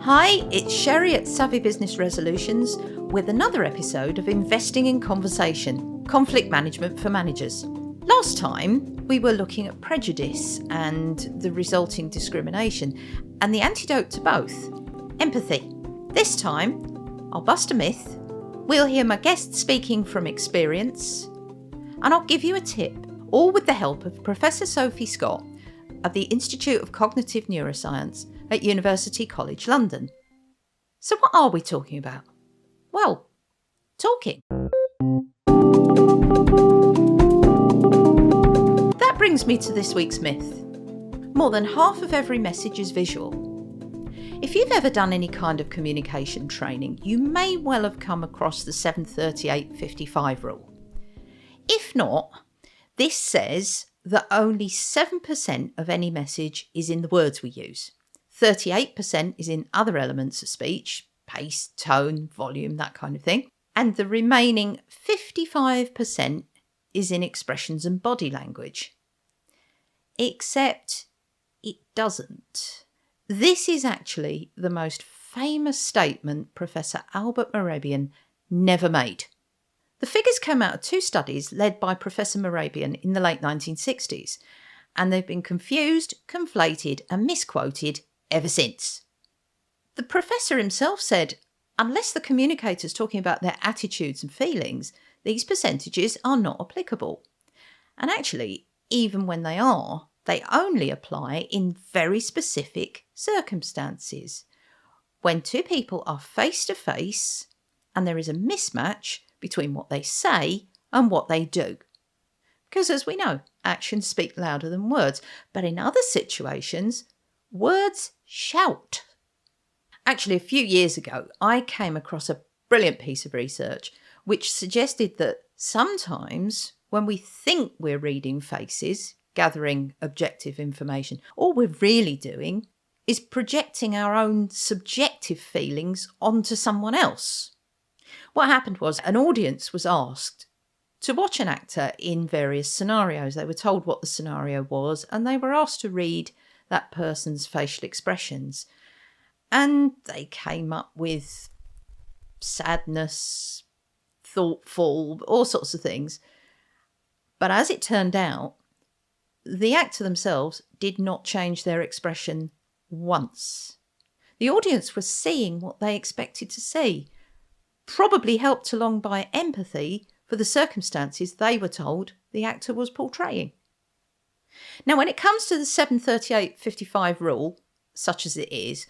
Hi, it's Sherry at Savvy Business Resolutions with another episode of Investing in Conversation, Conflict Management for Managers. Last time, we were looking at prejudice and the resulting discrimination and the antidote to both, empathy. This time, I'll bust a myth, we'll hear my guest speaking from experience, and I'll give you a tip, all with the help of Professor Sophie Scott of the Institute of Cognitive Neuroscience at University College London. So what are we talking about? Well, talking. That brings me to this week's myth. More than half of every message is visual. If you've ever done any kind of communication training, you may well have come across the 738-55 rule. If not, this says that only 7% of any message is in the words we use. 38% is in other elements of speech, pace, tone, volume, that kind of thing. And the remaining 55% is in expressions and body language. Except it doesn't. This is actually the most famous statement Professor Albert Mehrabian never made. The figures came out of two studies led by Professor Mehrabian in the late 1960s, and they've been confused, conflated and misquoted ever since. The professor himself said, unless the communicator's talking about their attitudes and feelings, these percentages are not applicable. And actually, even when they are, they only apply in very specific circumstances. When two people are face to face and there is a mismatch between what they say and what they do. Because as we know, actions speak louder than words, but in other situations, words shout. Actually, a few years ago, I came across a brilliant piece of research which suggested that sometimes when we think we're reading faces, gathering objective information, all we're really doing is projecting our own subjective feelings onto someone else. What happened was an audience was asked to watch an actor in various scenarios. They were told what the scenario was and they were asked to read that person's facial expressions. And they came up with sadness, thoughtful, all sorts of things. But as it turned out, the actor themselves did not change their expression once. The audience was seeing what they expected to see, probably helped along by empathy for the circumstances they were told the actor was portraying. Now, when it comes to the 738-55 rule, such as it is,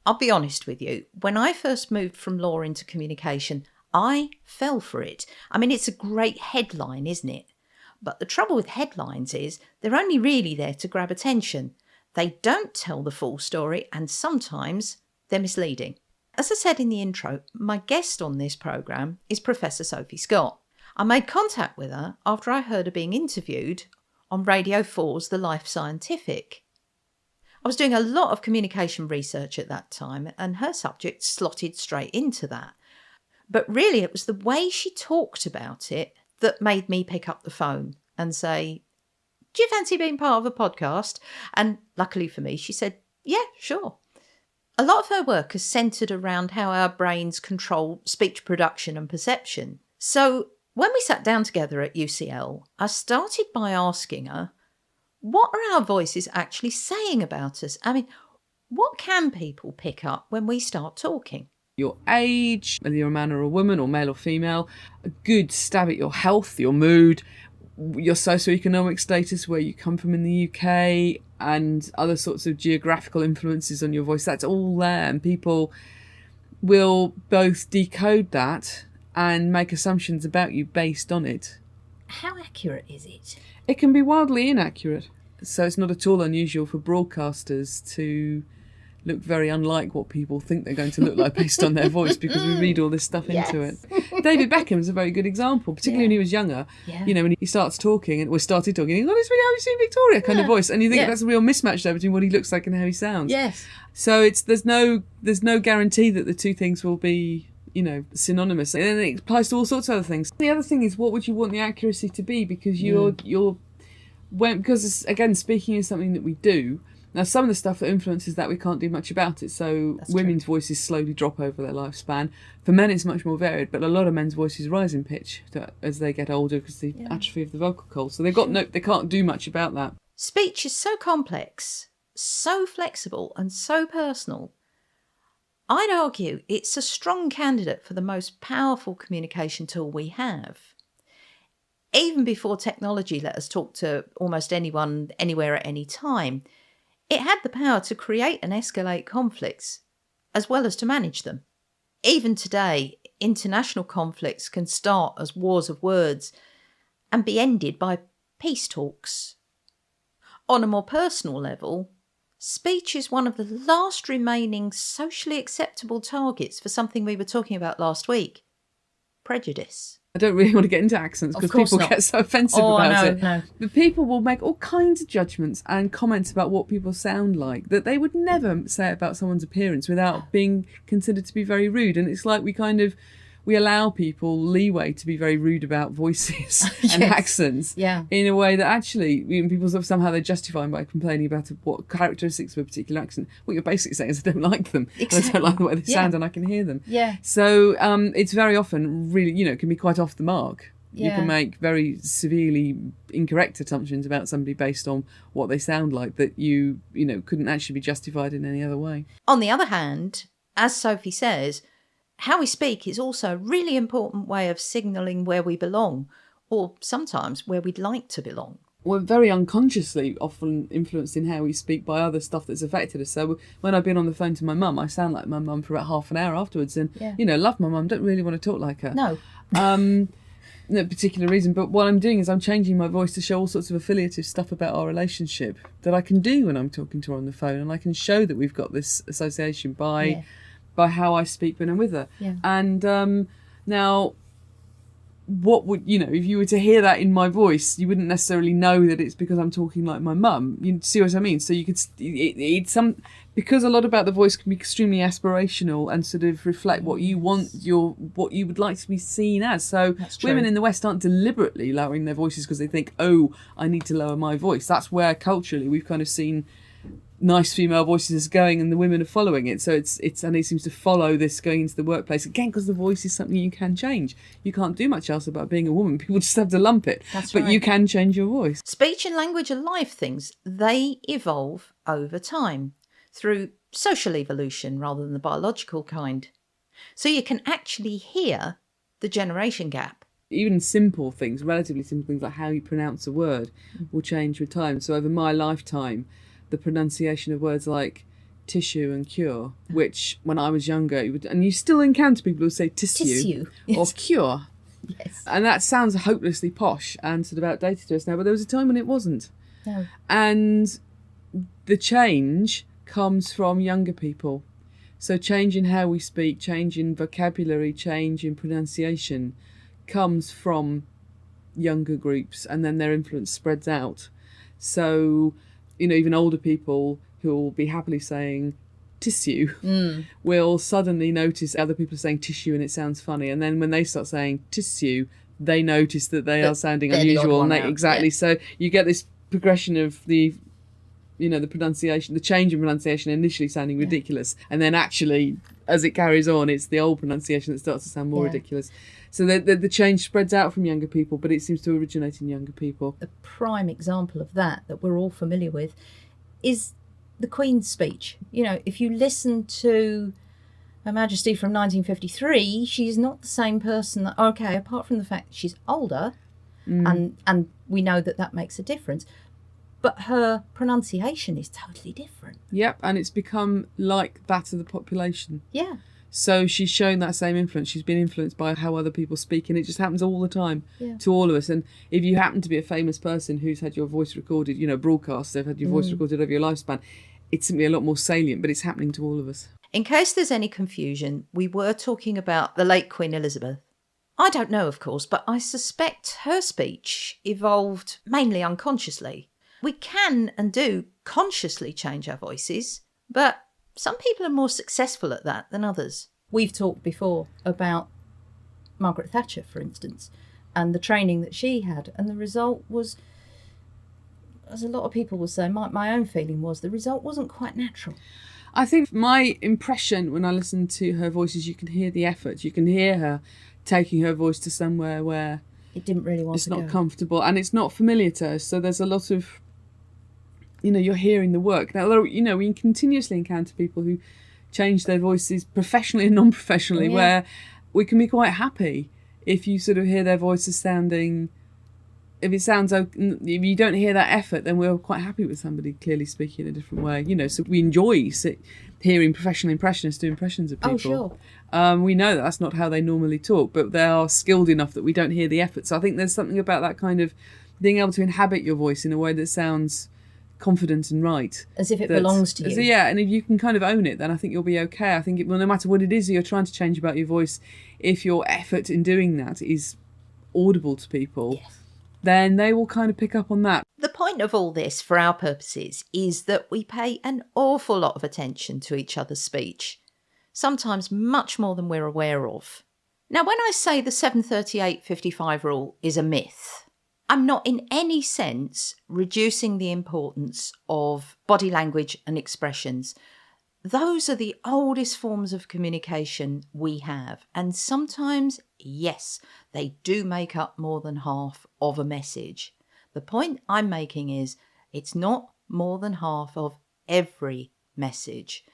I'll be honest with you, when I first moved from law into communication, I fell for it. I mean, it's a great headline, isn't it? But the trouble with headlines is they're only really there to grab attention. They don't tell the full story and sometimes they're misleading. As I said in the intro, my guest on this programme is Professor Sophie Scott. I made contact with her after I heard her being interviewed on Radio 4's The Life Scientific. I was doing a lot of communication research at that time and her subject slotted straight into that. But really it was the way she talked about it that made me pick up the phone and say, do you fancy being part of a podcast? And luckily for me, she said, yeah, sure. A lot of her work is centred around how our brains control speech production and perception. So when we sat down together at UCL, I started by asking her, what are our voices actually saying about us? I mean, what can people pick up when we start talking? Your age, whether you're a man or a woman or male or female, a good stab at your health, your mood, your socioeconomic status, where you come from in the UK, and other sorts of geographical influences on your voice. That's all there, and people will both decode that and make assumptions about you based on it. How accurate is it? It can be wildly inaccurate. So it's not at all unusual for broadcasters to look very unlike what people think they're going to look like based on their voice, because we read all this stuff into it. David Beckham is a very good example, particularly when he was younger. Yeah. You know, when he starts talking, and started talking, he's got this really, have you seen Victoria kind of voice, and you think that's a real mismatch there between what he looks like and how he sounds. Yes. So there's no guarantee that the two things will be, you know, synonymous, and it applies to all sorts of other things. The other thing is, what would you want the accuracy to be? Because you're Because again, speaking is something that we do. Now, some of the stuff that influences that, we can't do much about it. So That's women's voices slowly drop over their lifespan. For men, it's much more varied, but a lot of men's voices rise in pitch as they get older because the atrophy of the vocal cords. So they can't do much about that. Speech is so complex, so flexible, and so personal. I'd argue it's a strong candidate for the most powerful communication tool we have. Even before technology let us talk to almost anyone, anywhere at any time, it had the power to create and escalate conflicts, as well as to manage them. Even today, international conflicts can start as wars of words and be ended by peace talks. On a more personal level, speech is one of the last remaining socially acceptable targets for something we were talking about last week: prejudice. I don't really want to get into accents because people get so offensive about it. No. But people will make all kinds of judgments and comments about what people sound like that they would never say about someone's appearance without being considered to be very rude. And it's like we allow people leeway to be very rude about voices and accents in a way that actually people somehow they justify by complaining about what characteristics of a particular accent. What you're basically saying is I don't like them. Exactly. And I don't like the way they sound and I can hear them. Yeah. So it's very often really, can be quite off the mark. Yeah. You can make very severely incorrect assumptions about somebody based on what they sound like that you couldn't actually be justified in any other way. On the other hand, as Sophie says, how we speak is also a really important way of signalling where we belong, or sometimes where we'd like to belong. We're very unconsciously often influenced in how we speak by other stuff that's affected us. So when I've been on the phone to my mum, I sound like my mum for about half an hour afterwards. And, love my mum, don't really want to talk like her. No. No particular reason. But what I'm doing is I'm changing my voice to show all sorts of affiliative stuff about our relationship that I can do when I'm talking to her on the phone. And I can show that we've got this association by how I speak when I'm with her. Yeah. And now, what would, if you were to hear that in my voice, you wouldn't necessarily know that it's because I'm talking like my mum. You see what I mean? So you could, because a lot about the voice can be extremely aspirational and sort of reflect what you want, what you would like to be seen as. So women in the West aren't deliberately lowering their voices because they think, oh, I need to lower my voice. That's where culturally we've kind of seen nice female voices going and the women are following it. So it seems to follow this going into the workplace again because the voice is something you can change. You can't do much else about being a woman. People just have to lump it. But you can change your voice. Speech and language are live things. They evolve over time through social evolution rather than the biological kind. So you can actually hear the generation gap. Even simple things, relatively simple things like how you pronounce a word will change with time. So over my lifetime, the pronunciation of words like tissue and cure, which when I was younger, and you still encounter people who say tissue. Or cure. Yes. And that sounds hopelessly posh and sort of outdated to us now, but there was a time when it wasn't. No. And the change comes from younger people. So change in how we speak, change in vocabulary, change in pronunciation comes from younger groups, and then their influence spreads out. So even older people who will be happily saying tissue will suddenly notice other people are saying tissue and it sounds funny. And then when they start saying tissue, they notice that they are sounding unusual. So you get this progression of the pronunciation, the change in pronunciation initially sounding ridiculous. And then actually, as it carries on, it's the old pronunciation that starts to sound more ridiculous. So the change spreads out from younger people, but it seems to originate in younger people. The prime example of that we're all familiar with is the Queen's speech. If you listen to Her Majesty from 1953, she's not the same person. Apart from the fact that she's older, and we know that makes a difference, but her pronunciation is totally different. Yep, and it's become like that of the population. Yeah. So she's shown that same influence. She's been influenced by how other people speak, and it just happens all the time to all of us. And if you happen to be a famous person who's had your voice recorded, broadcast, they've had your voice recorded over your lifespan, it's simply a lot more salient, but it's happening to all of us. In case there's any confusion, we were talking about the late Queen Elizabeth. I don't know, of course, but I suspect her speech evolved mainly unconsciously. We can and do consciously change our voices, but some people are more successful at that than others. We've talked before about Margaret Thatcher, for instance, and the training that she had, and the result was as a lot of people will say, my own feeling was the result wasn't quite natural. I think my impression when I listen to her voice is you can hear the effort. You can hear her taking her voice to somewhere where it didn't really want to go. It's not comfortable and it's not familiar to us. So there's a lot of, you're hearing the work. Now, we continuously encounter people who change their voices professionally and non-professionally, where we can be quite happy if you sort of hear their voices sounding. If you don't hear that effort, then we're quite happy with somebody clearly speaking in a different way. So we enjoy hearing professional impressionists do impressions of people. Oh, sure. We know that that's not how they normally talk, but they are skilled enough that we don't hear the effort. So I think there's something about that kind of being able to inhabit your voice in a way that sounds confident and right. As if it belongs to you. So, yeah, and if you can kind of own it, then I think you'll be okay. I think, no matter what it is that you're trying to change about your voice, if your effort in doing that is audible to people, then they will kind of pick up on that. The point of all this, for our purposes, is that we pay an awful lot of attention to each other's speech, sometimes much more than we're aware of. Now, when I say the 7:38:55 rule is a myth, I'm not in any sense reducing the importance of body language and expressions. Those are the oldest forms of communication we have. And sometimes, yes, they do make up more than half of a message. The point I'm making is it's not more than half of every message.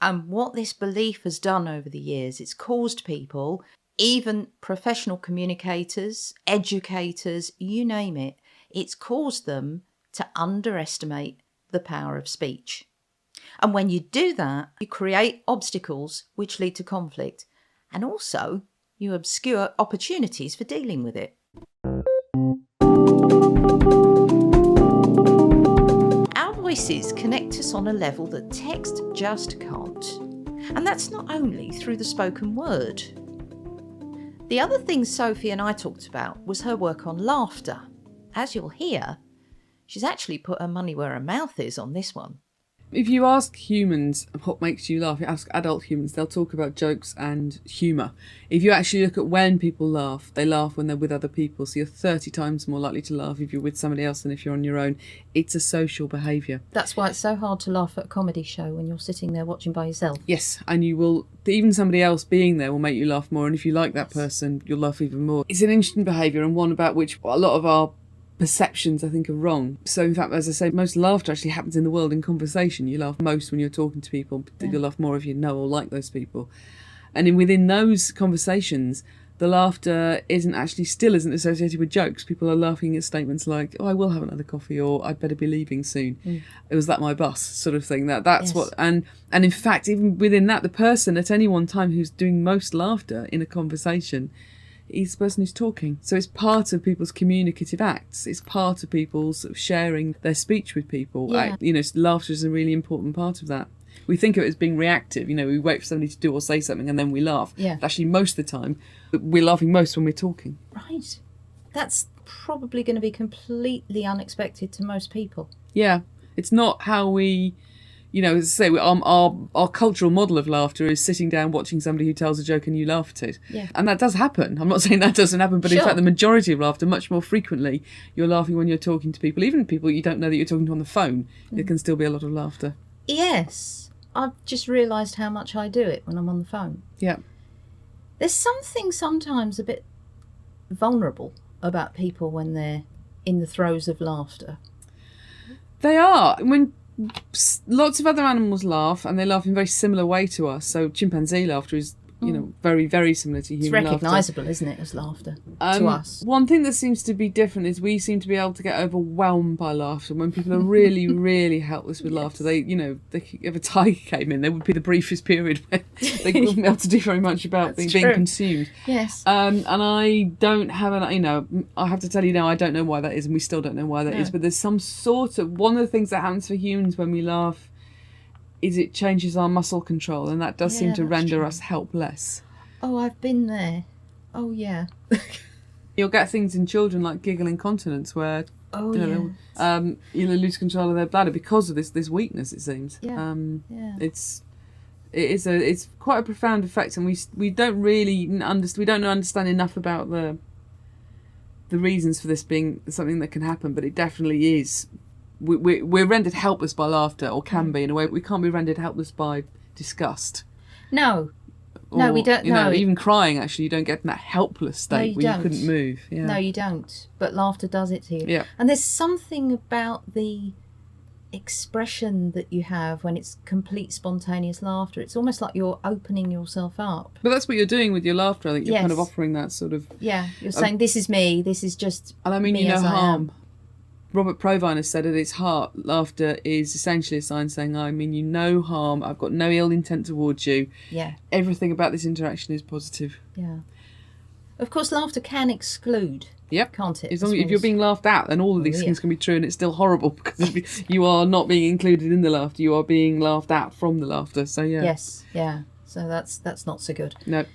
And what this belief has done over the years, it's caused people, even professional communicators, educators, you name it, it's caused them to underestimate the power of speech. And when you do that, you create obstacles which lead to conflict, and also you obscure opportunities for dealing with it. Our voices connect us on a level that text just can't. And that's not only through the spoken word. The other thing Sophie and I talked about was her work on laughter. As you'll hear, she's actually put her money where her mouth is on this one. If you ask humans what makes you laugh, you ask adult humans, they'll talk about jokes and humour. If you actually look at when people laugh, they laugh when they're with other people. So you're 30 times more likely to laugh if you're with somebody else than if you're on your own. It's a social behaviour. That's why it's so hard to laugh at a comedy show when you're sitting there watching by yourself. Yes, and you will, even somebody else being there will make you laugh more. And if you like that person, you'll laugh even more. It's an interesting behaviour and one about which a lot of our perceptions I think are wrong. So in fact, as I say, most laughter actually happens in the world in conversation. You laugh most when you're talking to people, but you'll laugh more if you know or like those people. And within those conversations, the laughter isn't associated with jokes. People are laughing at statements like, "Oh, I will have another coffee," or "I'd better be leaving soon." Was that my bus? Sort of thing. That's what. And in fact, even within that, the person at any one time who's doing most laughter in a conversation is the person who's talking. So it's part of people's communicative acts. It's part of people's sort of sharing their speech with people. Yeah. Laughter is a really important part of that. We think of it as being reactive. We wait for somebody to do or say something and then we laugh. Yeah. But actually, most of the time, we're laughing most when we're talking. Right. That's probably going to be completely unexpected to most people. Yeah. It's not how we... as I say, our cultural model of laughter is sitting down watching somebody who tells a joke and you laugh at it. Yeah. And that does happen. I'm not saying that doesn't happen, but in fact, the majority of laughter, much more frequently, you're laughing when you're talking to people. Even people you don't know that you're talking to on the phone, there can still be a lot of laughter. Yes. I've just realised how much I do it when I'm on the phone. Yeah. There's something sometimes a bit vulnerable about people when they're in the throes of laughter. They are. When lots of other animals laugh, and they laugh in a very similar way to us. So chimpanzee laughter is, very, very similar to human laughter. It's recognisable, isn't it, as laughter to us? One thing that seems to be different is we seem to be able to get overwhelmed by laughter. When people are really, really helpless with laughter, if a tiger came in, there would be the briefest period where they wouldn't be able to do very much about being consumed. Yes. And I don't have I have to tell you now, I don't know why that is, and we still don't know why that is, but there's some sort of, one of the things that happens for humans when we laugh is it changes our muscle control, and that does seem to render us helpless. Oh, I've been there. Oh, yeah. You'll get things in children like giggle incontinence where lose control of their bladder because of this weakness, it seems. Yeah. It's quite a profound effect, and we don't really understand enough about the reasons for this being something that can happen, but it definitely is we're rendered helpless by laughter, or can be in a way. But we can't be rendered helpless by disgust. No. Or, No, we don't. You know, even crying, actually, you don't get in that helpless state where you couldn't move. Yeah. No, you don't. But laughter does it to you. Yeah. And there's something about the expression that you have when it's complete spontaneous laughter. It's almost like you're opening yourself up. But that's what you're doing with your laughter. I think you're Yes. kind of offering that sort of... Yeah, you're saying, this is me, this is just And I mean, me you know, as I am. harm. Robert Provine has said at its heart, laughter is essentially a sign saying, I mean you no harm, I've got no ill intent towards you. Yeah, Everything about this interaction is positive. yeah. Of course, laughter can exclude, Yep. can't it? As long as if you're being laughed at, then all of these things can be true, and it's still horrible because if you are not being included in the laughter, you are being laughed at from the laughter. So yeah. Yes, yeah. So that's not so good. No.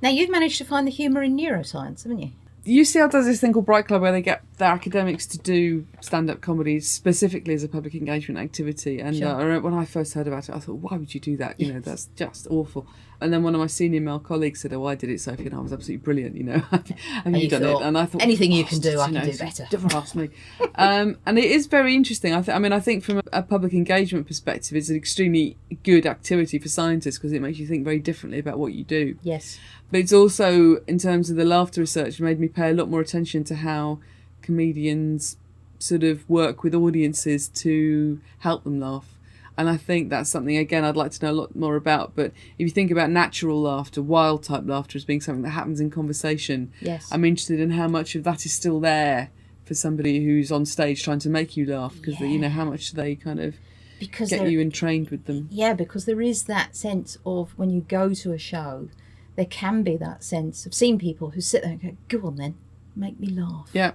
Now, you've managed to find the humour in neuroscience, haven't you? UCL does this thing called Bright Club where they get their academics to do stand-up comedy specifically as a public engagement activity. And I remember when I first heard about it, I thought, why would you do that? You know, that's just awful. And then one of my senior male colleagues said, I did it, Sophie, and I was absolutely brilliant, you know. Have you done it? And I thought, anything you can do, I can do better. Don't ask me. And it is very interesting. I think from a public engagement perspective, it's an extremely good activity for scientists because it makes you think very differently about what you do. Yes. But it's also, in terms of the laughter research, made me pay a lot more attention to how comedians sort of work with audiences to help them laugh. And I think that's something, again, I'd like to know a lot more about. But if you think about natural laughter, wild type laughter as being something that happens in conversation, yes. I'm interested in how much of that is still there for somebody who's on stage trying to make you laugh. Because, you know, how much they kind of get you entrained with them. Yeah, because there is that sense of when you go to a show, there can be that sense of seeing people who sit there and go, go on then, make me laugh. Yeah.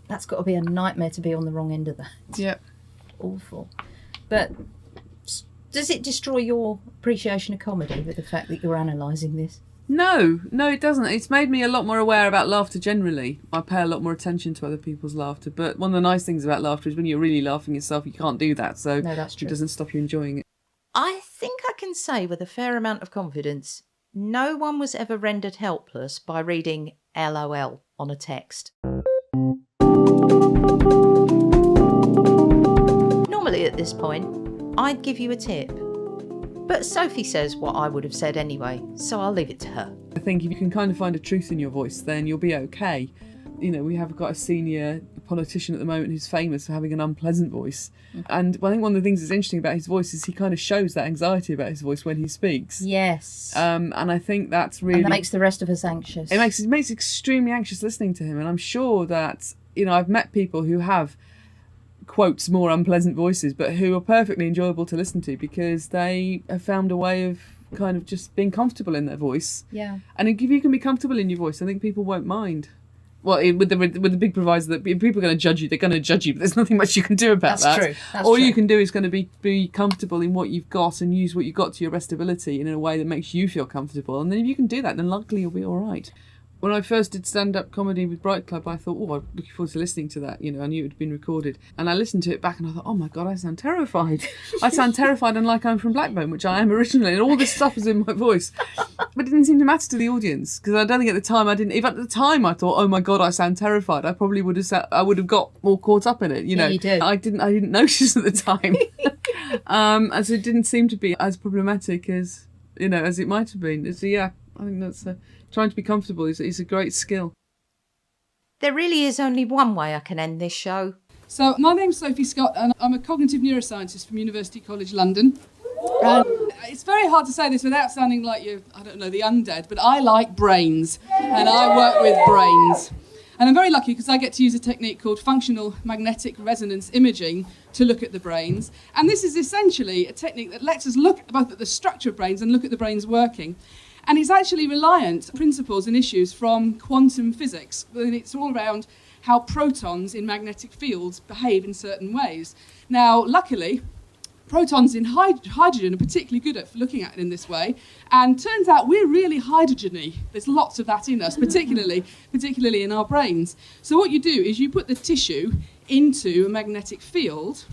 That's got to be a nightmare to be on the wrong end of that. Yeah. Awful. But does it destroy your appreciation of comedy with the fact that you're analysing this? No, it doesn't. It's made me a lot more aware about laughter generally. I pay a lot more attention to other people's laughter. But one of the nice things about laughter is when you're really laughing yourself, you can't do that. So no, that's true. It doesn't stop you enjoying it. I think I can say with a fair amount of confidence, no one was ever rendered helpless by reading LOL on a text. Normally at this point, I'd give you a tip. But Sophie says what I would have said anyway, so I'll leave it to her. I think if you can kind of find a truth in your voice, then you'll be okay. You know, we have got a senior politician at the moment who's famous for having an unpleasant voice. And I think one of the things that's interesting about his voice is he kind of shows that anxiety about his voice when he speaks. Yes. And I think that's really... And that makes the rest of us anxious. It makes extremely anxious listening to him. And I'm sure that, you know, I've met people who have, quotes, more unpleasant voices, but who are perfectly enjoyable to listen to because they have found a way of kind of just being comfortable in their voice. Yeah. And if you can be comfortable in your voice, I think people won't mind. Well, with the big proviso that if people are going to judge you, they're going to judge you, but there's nothing much you can do about that. That's true. All you can do is going to be comfortable in what you've got and use what you've got to your best ability in a way that makes you feel comfortable. And then if you can do that, then luckily you'll be all right. When I first did stand-up comedy with Bright Club, I thought, I'm looking forward to listening to that. You know, I knew it had been recorded. And I listened to it back and I thought, oh my God, I sound terrified. I sound terrified and like I'm from Blackburn, which I am originally. And all this stuff is in my voice. But it didn't seem to matter to the audience. Because I don't think at the time if at the time I thought, oh my God, I sound terrified, I probably would have got more caught up in it. You know, you did. I didn't notice at the time. And so it didn't seem to be as problematic as, you know, as it might have been. So yeah, I think that's... trying to be comfortable is a great skill. There really is only one way I can end this show. So my name's Sophie Scott and I'm a cognitive neuroscientist from University College London. And it's very hard to say this without sounding like the undead, but I like brains and I work with brains. And I'm very lucky because I get to use a technique called functional magnetic resonance imaging to look at the brains. And this is essentially a technique that lets us look both at the structure of brains and look at the brains working. And it's actually reliant on principles and issues from quantum physics. And it's all around how protons in magnetic fields behave in certain ways. Now, luckily, protons in hydrogen are particularly good at looking at it in this way. And turns out we're really hydrogen-y. There's lots of that in us, particularly in our brains. So what you do is you put the tissue into a magnetic field,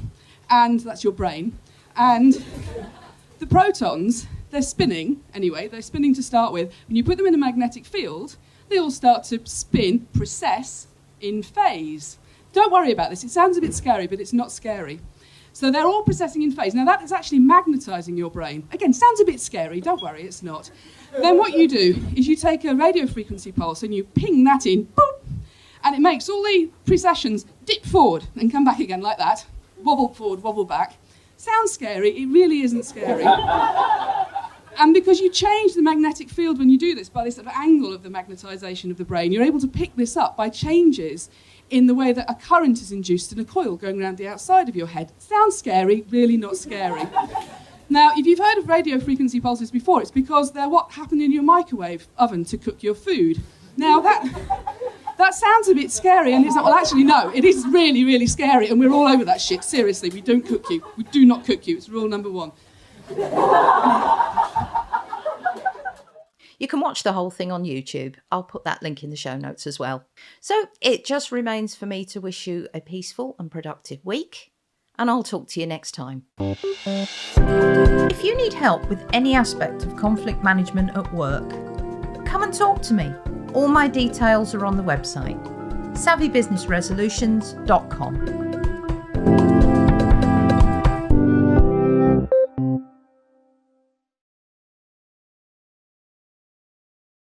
and that's your brain. And the protons... they're spinning to start with. When you put them in a magnetic field, they all start to spin, precess, in phase. Don't worry about this. It sounds a bit scary, but it's not scary. So they're all processing in phase. Now that is actually magnetising your brain. Again, sounds a bit scary. Don't worry, it's not. Then what you do is you take a radio frequency pulse and you ping that in, boop, and it makes all the precessions dip forward and come back again like that. Wobble forward, wobble back. Sounds scary. It really isn't scary. And because you change the magnetic field when you do this by this sort of angle of the magnetisation of the brain, you're able to pick this up by changes in the way that a current is induced in a coil going around the outside of your head. Sounds scary, really not scary. Now, if you've heard of radio frequency pulses before, it's because they're what happened in your microwave oven to cook your food. Now, that sounds a bit scary, and it's not, well, actually, no, it is really, really scary, and we're all over that shit. Seriously, we don't cook you. We do not cook you. It's rule number 1. You can watch the whole thing on YouTube. I'll put that link in the show notes as well. So it just remains for me to wish you a peaceful and productive week, and I'll talk to you next time. If you need help with any aspect of conflict management at work, come and talk to me. All my details are on the website, savvybusinessresolutions.com.